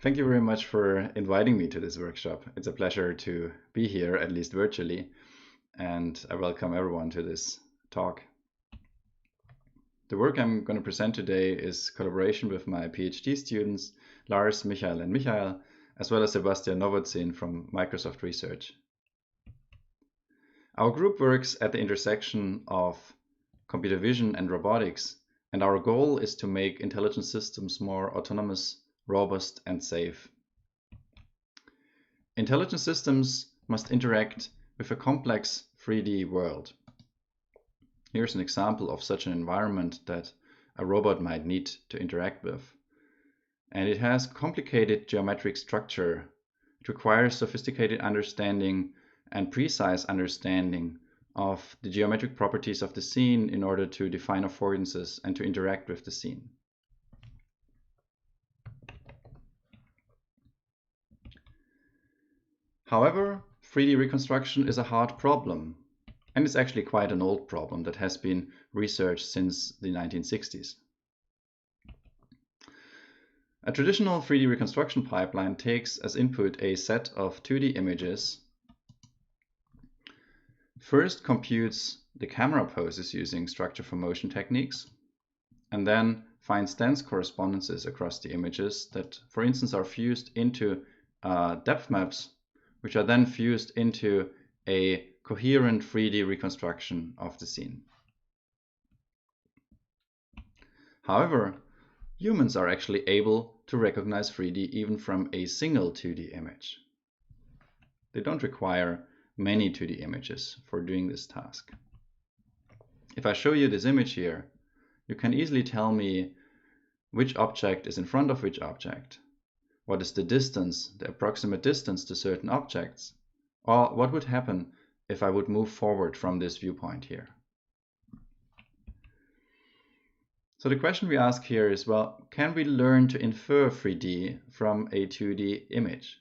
Thank you very much for inviting me to this workshop. It's a pleasure to be here, at least virtually, and I welcome everyone to this talk. The work I'm going to present today is collaboration with my PhD students, Lars, Michael, and Michael, as well as Sebastian Novotzin from Microsoft Research. Our group works at the intersection of computer vision and robotics, and our goal is to make intelligent systems more autonomous, robust, and safe. Intelligent systems must interact with a complex 3D world. Here's an example of such an environment that a robot might need to interact with. And it has complicated geometric structure. It requires sophisticated understanding and precise understanding of the geometric properties of the scene in order to define affordances and to interact with the scene. However, 3D reconstruction is a hard problem, and it's actually quite an old problem that has been researched since the 1960s. A traditional 3D reconstruction pipeline takes as input a set of 2D images, first computes the camera poses using structure for motion techniques, and then finds dense correspondences across the images that, for instance, are fused into depth maps, which are then fused into a coherent 3D reconstruction of the scene. However, humans are actually able to recognize 3D even from a single 2D image. They don't require many 2D images for doing this task. If I show you this image here, you can easily tell me which object is in front of which object. What is the distance, the approximate distance to certain objects? Or what would happen if I would move forward from this viewpoint here? So the question we ask here is, well, can we learn to infer 3D from a 2D image?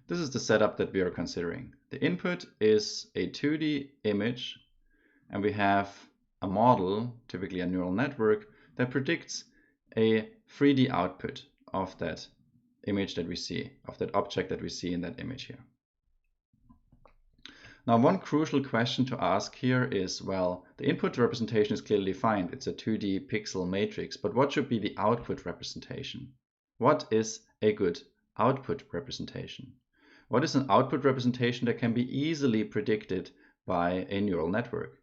This is the setup that we are considering. The input is a 2D image, and we have a model, typically a neural network, that predicts a 3D output of that image that we see, of that object that we see in that image here. Now, one crucial question to ask here is, well, the input representation is clearly defined. It's a 2D pixel matrix, but what should be the output representation? What is a good output representation? What is an output representation that can be easily predicted by a neural network?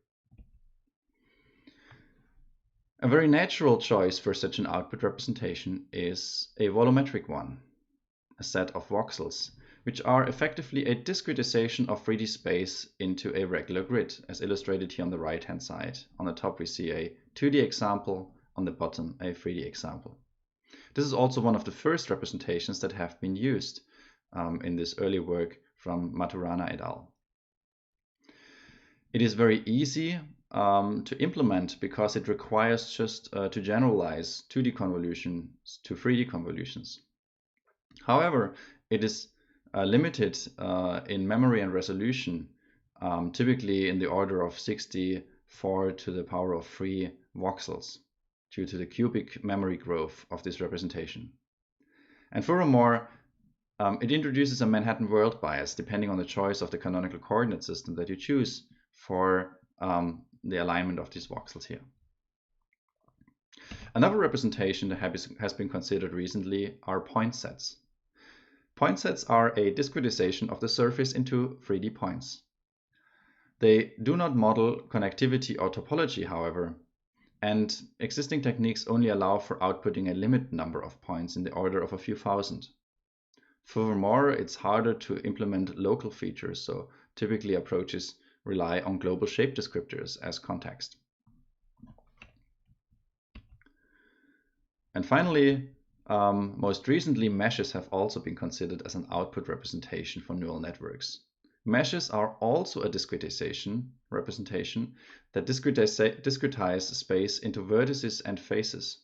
A very natural choice for such an output representation is a volumetric one, a set of voxels, which are effectively a discretization of 3D space into a regular grid, as illustrated here on the right-hand side. On the top we see a 2D example, on the bottom a 3D example. This is also one of the first representations that have been used in this early work from Maturana et al. It is very easy to implement because it requires just to generalize 2D convolutions to 3D convolutions. However, it is limited in memory and resolution, typically in the order of 64 to the power of 3 voxels due to the cubic memory growth of this representation. And furthermore, it introduces a Manhattan world bias depending on the choice of the canonical coordinate system that you choose for the alignment of these voxels here. Another representation that has been considered recently are point sets. Point sets are a discretization of the surface into 3D points. They do not model connectivity or topology, however, and existing techniques only allow for outputting a limited number of points in the order of a few thousand. Furthermore, it's harder to implement local features, so typically approaches rely on global shape descriptors as context. And finally, most recently, meshes have also been considered as an output representation for neural networks. Meshes are also a discretization representation that discretize space into vertices and faces.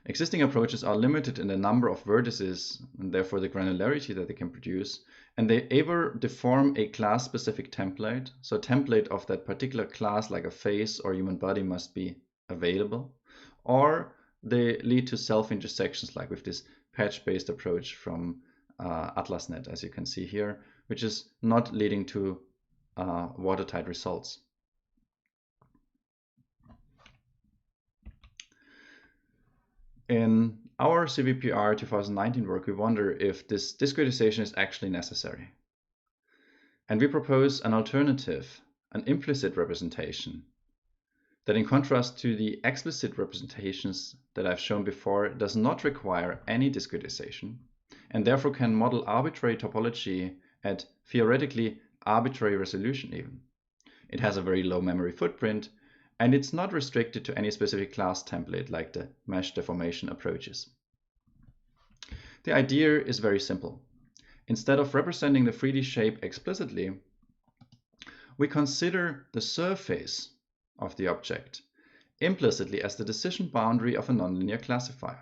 Existing approaches are limited in the number of vertices and therefore the granularity that they can produce, and they either deform a class-specific template, so a template of that particular class like a face or human body must be available, or they lead to self-intersections, like with this patch-based approach from AtlasNet, as you can see here, which is not leading to watertight results. In our CVPR 2019 work, we wonder if this discretization is actually necessary. And we propose an alternative, an implicit representation, that in contrast to the explicit representations that I've shown before, does not require any discretization, and therefore can model arbitrary topology at theoretically arbitrary resolution even. It has a very low memory footprint, and it's not restricted to any specific class template like the mesh deformation approaches. The idea is very simple. Instead of representing the 3D shape explicitly, we consider the surface of the object implicitly as the decision boundary of a nonlinear classifier.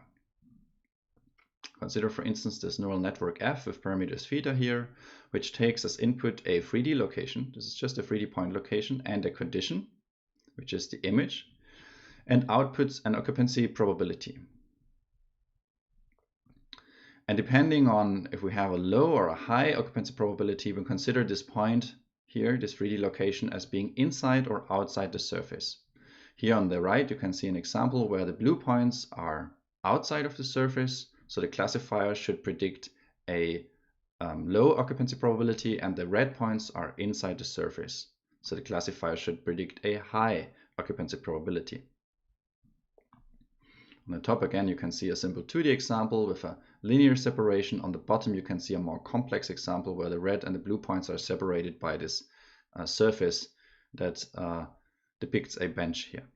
Consider, for instance, this neural network F with parameters theta here, which takes as input a 3D location. This is just a 3D point location and a condition, which is the image, and outputs an occupancy probability. And depending on if we have a low or a high occupancy probability, we consider this point here, this 3D location, as being inside or outside the surface. Here on the right, you can see an example where the blue points are outside of the surface, so the classifier should predict a low occupancy probability, and the red points are inside the surface, so the classifier should predict a high occupancy probability. On the top again, you can see a simple 2D example with a linear separation. On the bottom, you can see a more complex example where the red and the blue points are separated by this surface that depicts a bench here.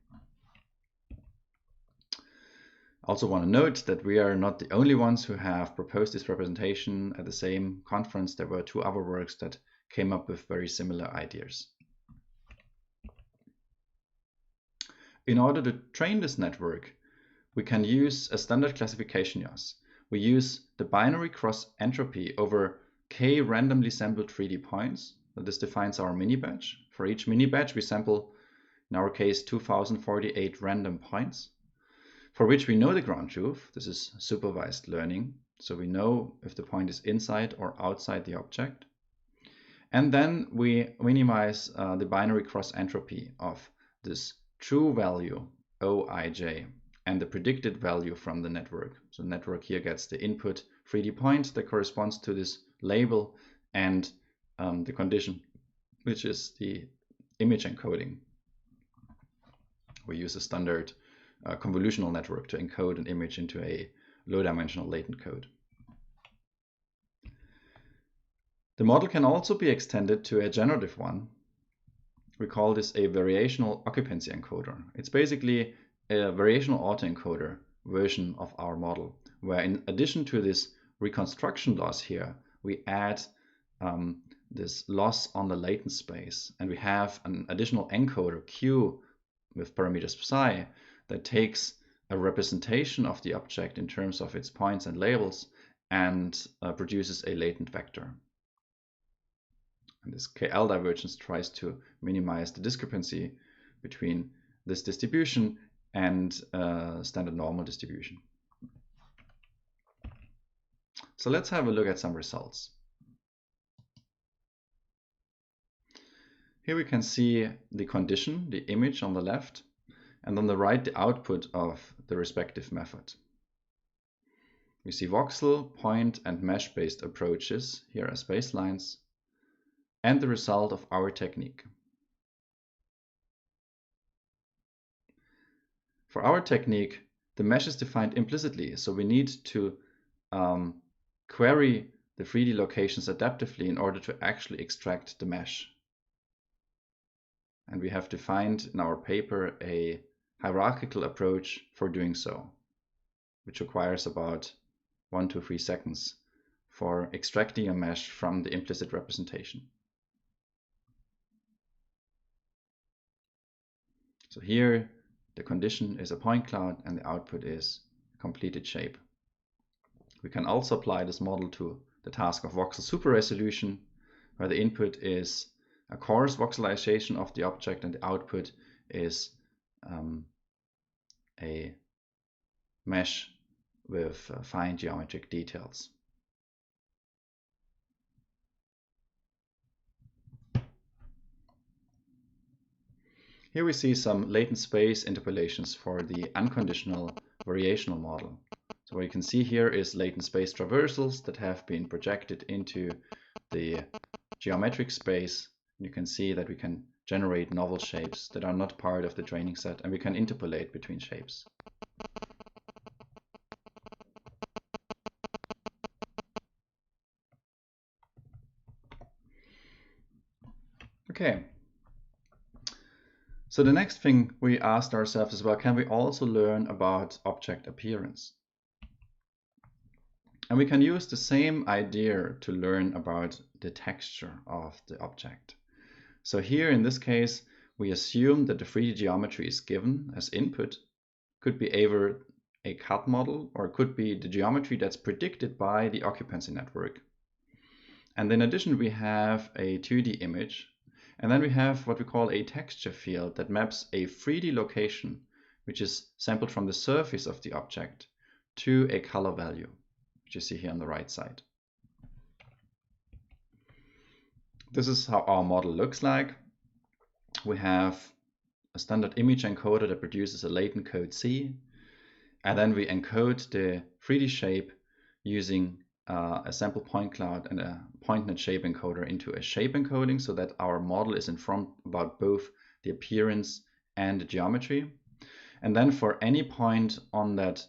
I also want to note that we are not the only ones who have proposed this representation. At the same conference, there were 2 other works that came up with very similar ideas. In order to train this network, we can use a standard classification YAS. We use the binary cross entropy over k randomly sampled 3D points. So this defines our mini batch. For each mini batch, we sample, in our case, 2048 random points, for which we know the ground truth. This is supervised learning, so we know if the point is inside or outside the object. And then we minimize the binary cross entropy of this true value, Oj, and the predicted value from the network. So the network here gets the input 3D point that corresponds to this label, and the condition, which is the image encoding. We use a standard convolutional network to encode an image into a low-dimensional latent code. The model can also be extended to a generative one. We call this a variational occupancy encoder. It's basically a variational autoencoder version of our model, where in addition to this reconstruction loss here, we add this loss on the latent space, and we have an additional encoder Q with parameters psi that takes a representation of the object in terms of its points and labels and produces a latent vector. And this KL divergence tries to minimize the discrepancy between this distribution and standard normal distribution. So let's have a look at some results. Here we can see the condition, the image on the left, and on the right the output of the respective method. We see voxel, point, and mesh-based approaches here as baselines, and the result of our technique. For our technique, the mesh is defined implicitly, so we need to query the 3D locations adaptively in order to actually extract the mesh. And we have defined in our paper a hierarchical approach for doing so, which requires about 1 to 3 seconds for extracting a mesh from the implicit representation. So here the condition is a point cloud and the output is a completed shape. We can also apply this model to the task of voxel super resolution, where the input is a coarse voxelization of the object and the output is a mesh with fine geometric details. Here we see some latent space interpolations for the unconditional variational model. So what you can see here is latent space traversals that have been projected into the geometric space. You can see that we can generate novel shapes that are not part of the training set, and we can interpolate between shapes. Okay. So the next thing we asked ourselves is, well, can we also learn about object appearance? And we can use the same idea to learn about the texture of the object. So here in this case, we assume that the 3D geometry is given as input. Could be either a CAD model, or it could be the geometry that's predicted by the occupancy network. And in addition, we have a 2D image. And then we have what we call a texture field that maps a 3D location, which is sampled from the surface of the object, to a color value, which you see here on the right side. This is how our model looks like. We have a standard image encoder that produces a latent code C, and then we encode the 3D shape using a sample point cloud and a point-net shape encoder into a shape encoding, so that our model is informed about both the appearance and the geometry. And then for any point on that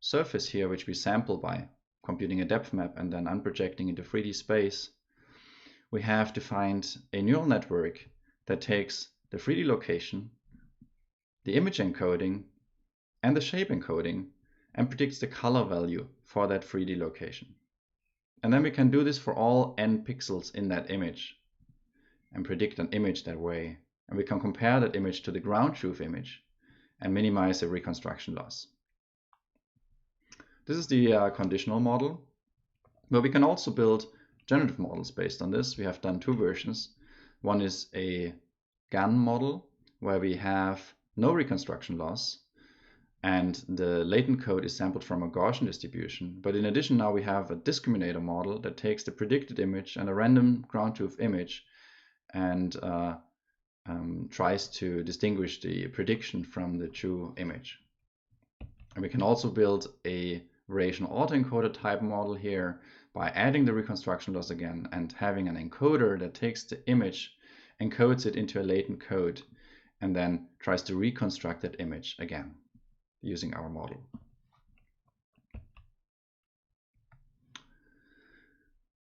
surface here, which we sample by computing a depth map and then unprojecting into 3D space, we have defined a neural network that takes the 3D location, the image encoding, and the shape encoding, and predicts the color value for that 3D location. And then we can do this for all n pixels in that image and predict an image that way. And we can compare that image to the ground truth image and minimize the reconstruction loss. This is the conditional model, but we can also build generative models based on this. We have done two versions. One is a GAN model where we have no reconstruction loss, and the latent code is sampled from a Gaussian distribution. But in addition, now we have a discriminator model that takes the predicted image and a random ground truth image and tries to distinguish the prediction from the true image. And we can also build a variational autoencoder type model here by adding the reconstruction loss again and having an encoder that takes the image, encodes it into a latent code, and then tries to reconstruct that image again using our model.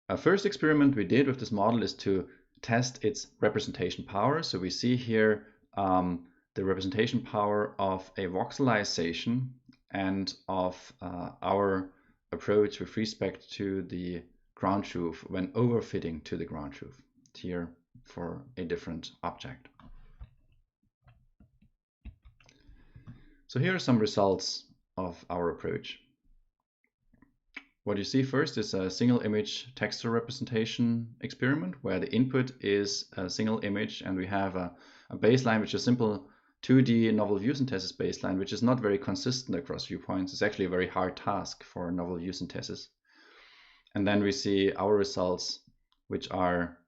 A first experiment we did with this model is to test its representation power. So we see here the representation power of a voxelization and of our approach with respect to the ground truth when overfitting to the ground truth here for a different object. So here are some results of our approach. What you see first is a single image texture representation experiment where the input is a single image, and we have a baseline which is simple 2D novel view synthesis baseline, which is not very consistent across viewpoints. It's actually a very hard task for novel view synthesis. And then we see our results, which are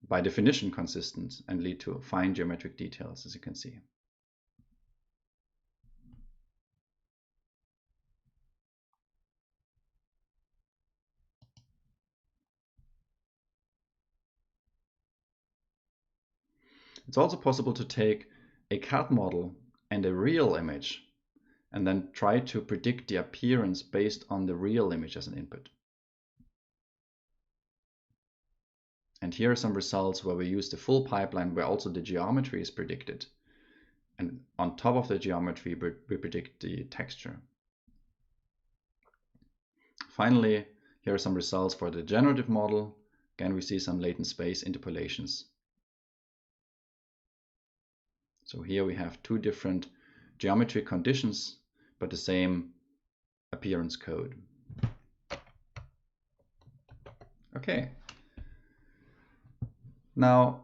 by definition consistent and lead to fine geometric details, as you can see. It's also possible to take a CAD model and a real image and then try to predict the appearance based on the real image as an input. And here are some results where we use the full pipeline where also the geometry is predicted. And on top of the geometry, we predict the texture. Finally, here are some results for the generative model. Again, we see some latent space interpolations. So here we have two different geometry conditions, but the same appearance code. Okay. Now,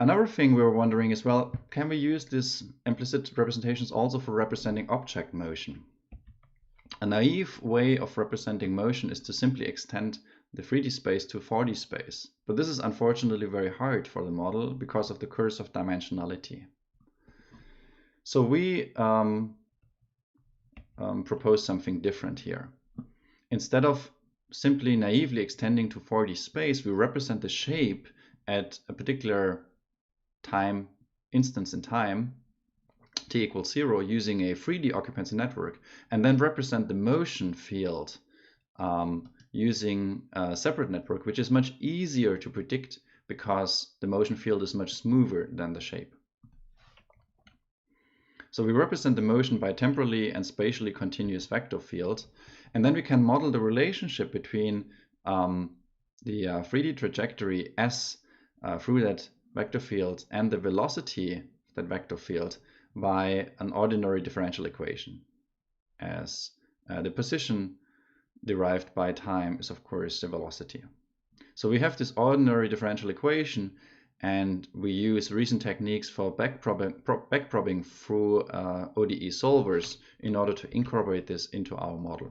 another thing we were wondering is, well, can we use these implicit representations also for representing object motion? A naive way of representing motion is to simply extend the 3D space to 4D space. But this is unfortunately very hard for the model because of the curse of dimensionality. So we propose something different here. Instead of simply naively extending to 4D space, we represent the shape at a particular time instance in time, t equals 0, using a 3D occupancy network, and then represent the motion field using a separate network, which is much easier to predict because the motion field is much smoother than the shape. So we represent the motion by a temporally and spatially continuous vector field, and then we can model the relationship between the 3D trajectory s through that vector field and the velocity of that vector field by an ordinary differential equation, as the position derived by time is of course the velocity. So we have this ordinary differential equation, and we use recent techniques for backprobbing through ODE solvers in order to incorporate this into our model.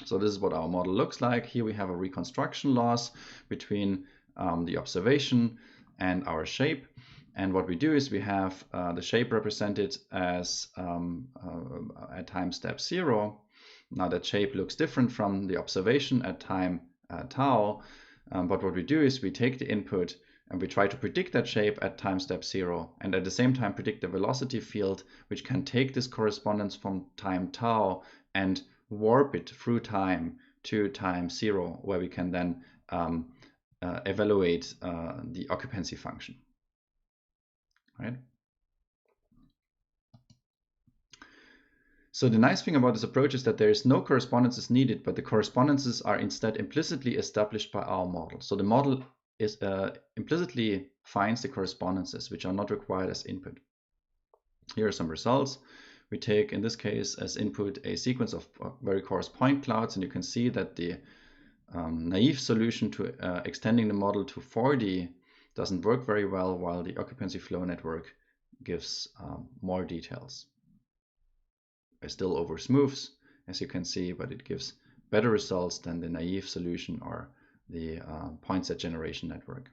So this is what our model looks like. Here we have a reconstruction loss between the observation and our shape. And what we do is we have the shape represented as at time step 0. Now that shape looks different from the observation at time tau. But what we do is we take the input and we try to predict that shape at time step 0, and at the same time predict the velocity field, which can take this correspondence from time tau and warp it through time to time 0, where we can then evaluate the occupancy function. Right? So the nice thing about this approach is that there is no correspondences needed, but the correspondences are instead implicitly established by our model. So the model is implicitly finds the correspondences which are not required as input. Here are some results. We take, in this case, as input a sequence of very coarse point clouds, and you can see that the naive solution to extending the model to 4D doesn't work very well, while the occupancy flow network gives more details. It still over smooths, as you can see, but it gives better results than the naive solution or the point set generation network.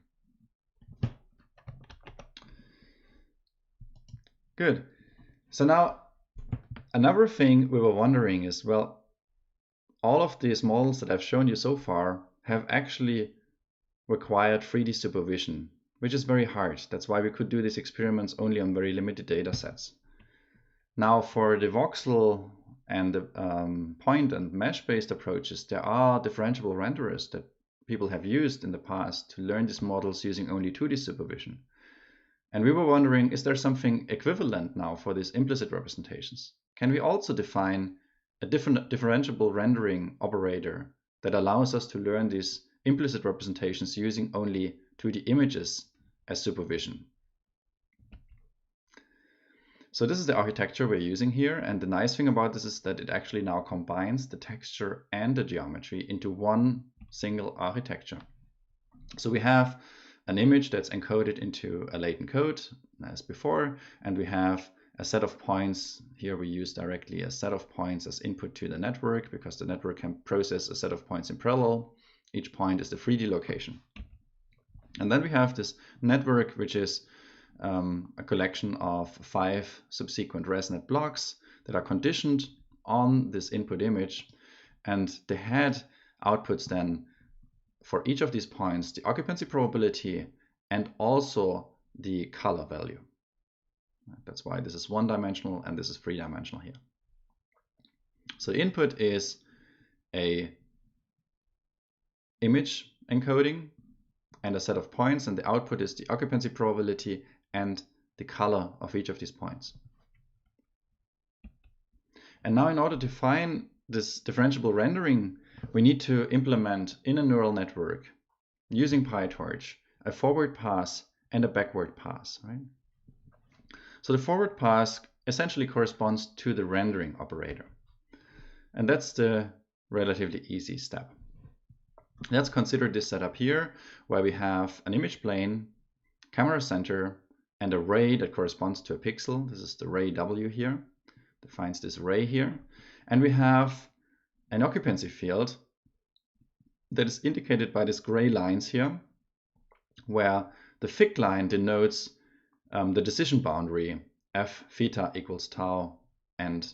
Good. So now another thing we were wondering is, well, all of these models that I've shown you so far have actually required 3D supervision, which is very hard. That's why we could do these experiments only on very limited data sets. Now for the voxel and the point and mesh-based approaches, there are differentiable renderers that people have used in the past to learn these models using only 2D supervision. And we were wondering, is there something equivalent now for these implicit representations? Can we also define a different differentiable rendering operator that allows us to learn these implicit representations using only 2D images as supervision? So this is the architecture we're using here, and the nice thing about this is that it actually now combines the texture and the geometry into one single architecture. So we have an image that's encoded into a latent code as before, and we have a set of points. Here we use directly a set of points as input to the network, because the network can process a set of points in parallel. Each point is the 3D location. And then we have this network, which is a collection of 5 subsequent ResNet blocks that are conditioned on this input image, and the head outputs then for each of these points the occupancy probability and also the color value. That's why this is 1-dimensional and this is 3-dimensional here. So the input is a image encoding and a set of points, and the output is the occupancy probability and the color of each of these points. And now in order to define this differentiable rendering, we need to implement in a neural network using PyTorch a forward pass and a backward pass, right? So the forward pass essentially corresponds to the rendering operator. And that's the relatively easy step. Let's consider this setup here, where we have an image plane, camera center, and a ray that corresponds to a pixel. This is the ray W here, defines this ray here. And we have an occupancy field that is indicated by these gray lines here, where the thick line denotes the decision boundary f theta equals tau, and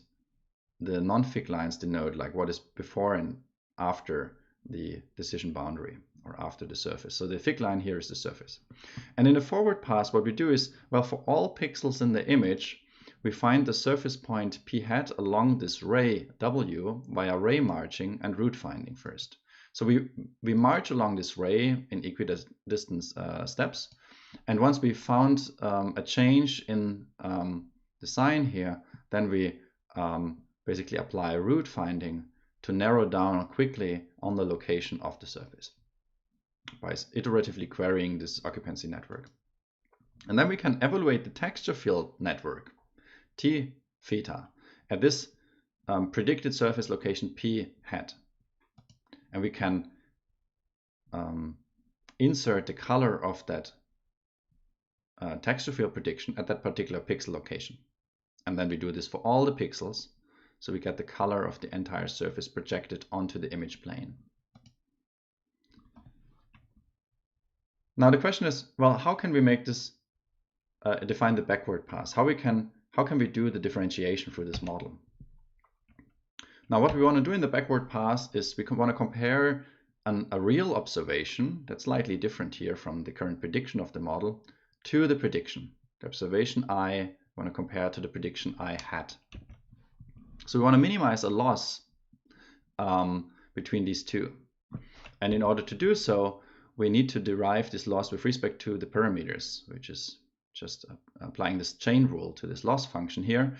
the non-thick lines denote like what is before and after the decision boundary, or after the surface. So the thick line here is the surface. And in the forward pass, what we do is, well, for all pixels in the image, we find the surface point p hat along this ray w via ray marching and route finding first. So we march along this ray in equidistant steps. And once we found a change in the sign here, then we basically apply a route finding to narrow down quickly on the location of the surface by iteratively querying this occupancy network. And then we can evaluate the texture field network, T theta, at this predicted surface location P hat. And we can insert the color of that texture field prediction at that particular pixel location. And then we do this for all the pixels, so we get the color of the entire surface projected onto the image plane. Now the question is, well, how can we make this define the backward pass? How can we do the differentiation for this model? Now what we want to do in the backward pass is we want to compare a real observation that's slightly different here from the current prediction of the model to the prediction. The observation I want to compare to the prediction I had. So we want to minimize a loss between these two. And in order to do so, we need to derive this loss with respect to the parameters, which is just applying this chain rule to this loss function here,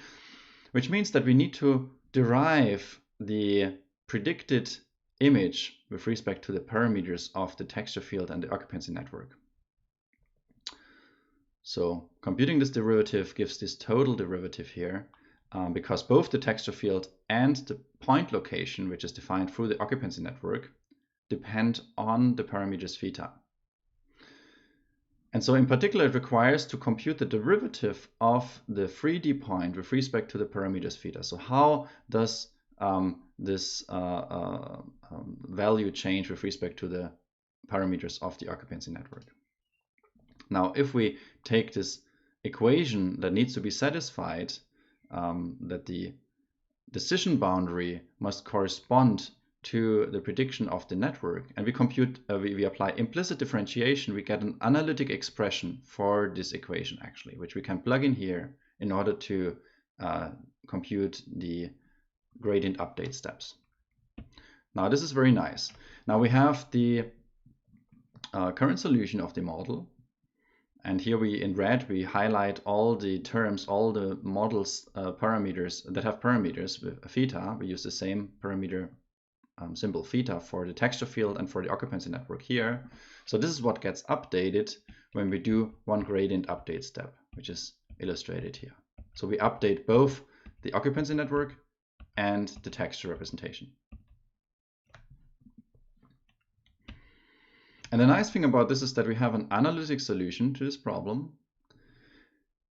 which means that we need to derive the predicted image with respect to the parameters of the texture field and the occupancy network. So computing this derivative gives this total derivative here, because both the texture field and the point location, which is defined through the occupancy network, depend on the parameters theta. And so in particular, it requires to compute the derivative of the 3D point with respect to the parameters theta. So how does this value change with respect to the parameters of the occupancy network? Now, if we take this equation that needs to be satisfied, that the decision boundary must correspond to the prediction of the network, and we compute, we apply implicit differentiation, we get an analytic expression for this equation actually, which we can plug in here in order to compute the gradient update steps. Now this is very nice. Now we have the current solution of the model. And here we, in red, we highlight all the terms, all the models parameters that have parameters with theta. We use the same parameter symbol theta for the texture field and for the occupancy network here. So this is what gets updated when we do one gradient update step, which is illustrated here. So we update both the occupancy network and the texture representation. And the nice thing about this is that we have an analytic solution to this problem.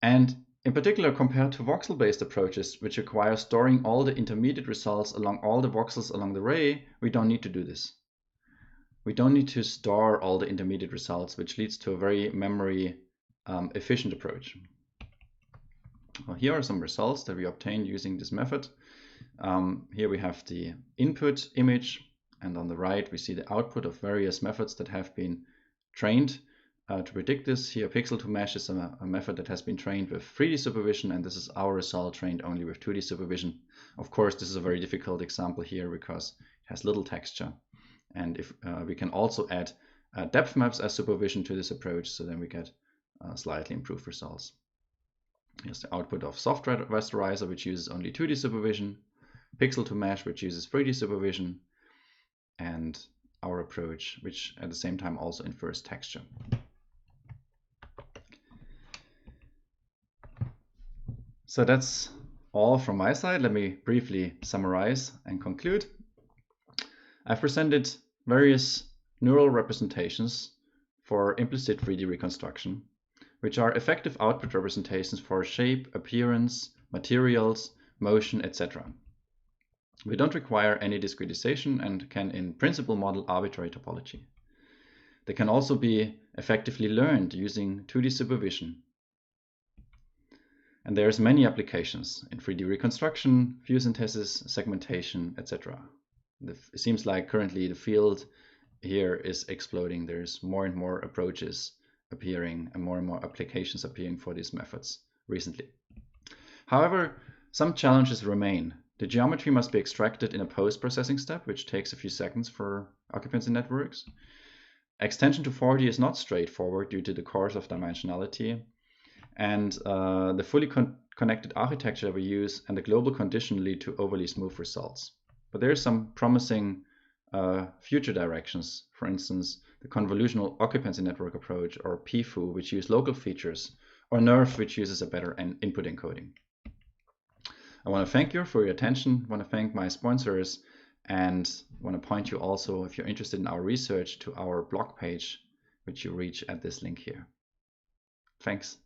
And in particular, compared to voxel-based approaches, which require storing all the intermediate results along all the voxels along the ray, we don't need to do this. We don't need to store all the intermediate results, which leads to a very memory efficient approach. Well, here are some results that we obtained using this method. Here we have the input image, and on the right we see the output of various methods that have been trained to predict this. Here pixel to mesh is a method that has been trained with 3D supervision, and this is our result trained only with 2D supervision. Of course, this is a very difficult example here because it has little texture, and if we can also add depth maps as supervision to this approach, so then we get slightly improved results. Here's the output of software rasterizer, which uses only 2D supervision, pixel to mesh, which uses 3D supervision, and our approach, which at the same time also infers texture. So that's all from my side. Let me briefly summarize and conclude. I've presented various neural representations for implicit 3D reconstruction, which are effective output representations for shape, appearance, materials, motion, etc. We don't require any discretization and can in principle model arbitrary topology. They can also be effectively learned using 2D supervision. And there's many applications in 3D reconstruction, view synthesis, segmentation, etc. It seems like currently the field here is exploding. There's more and more approaches appearing and more applications appearing for these methods recently. However, some challenges remain. The geometry must be extracted in a post-processing step, which takes a few seconds for occupancy networks. Extension to 4D is not straightforward due to the course of dimensionality, and the fully connected architecture we use and the global condition lead to overly smooth results. But there are some promising future directions, for instance, the convolutional occupancy network approach, or PFU, which use local features, or NERF, which uses a better input encoding. I want to thank you for your attention. I want to thank my sponsors, and I want to point you also, if you're interested in our research, to our blog page, which you reach at this link here. Thanks.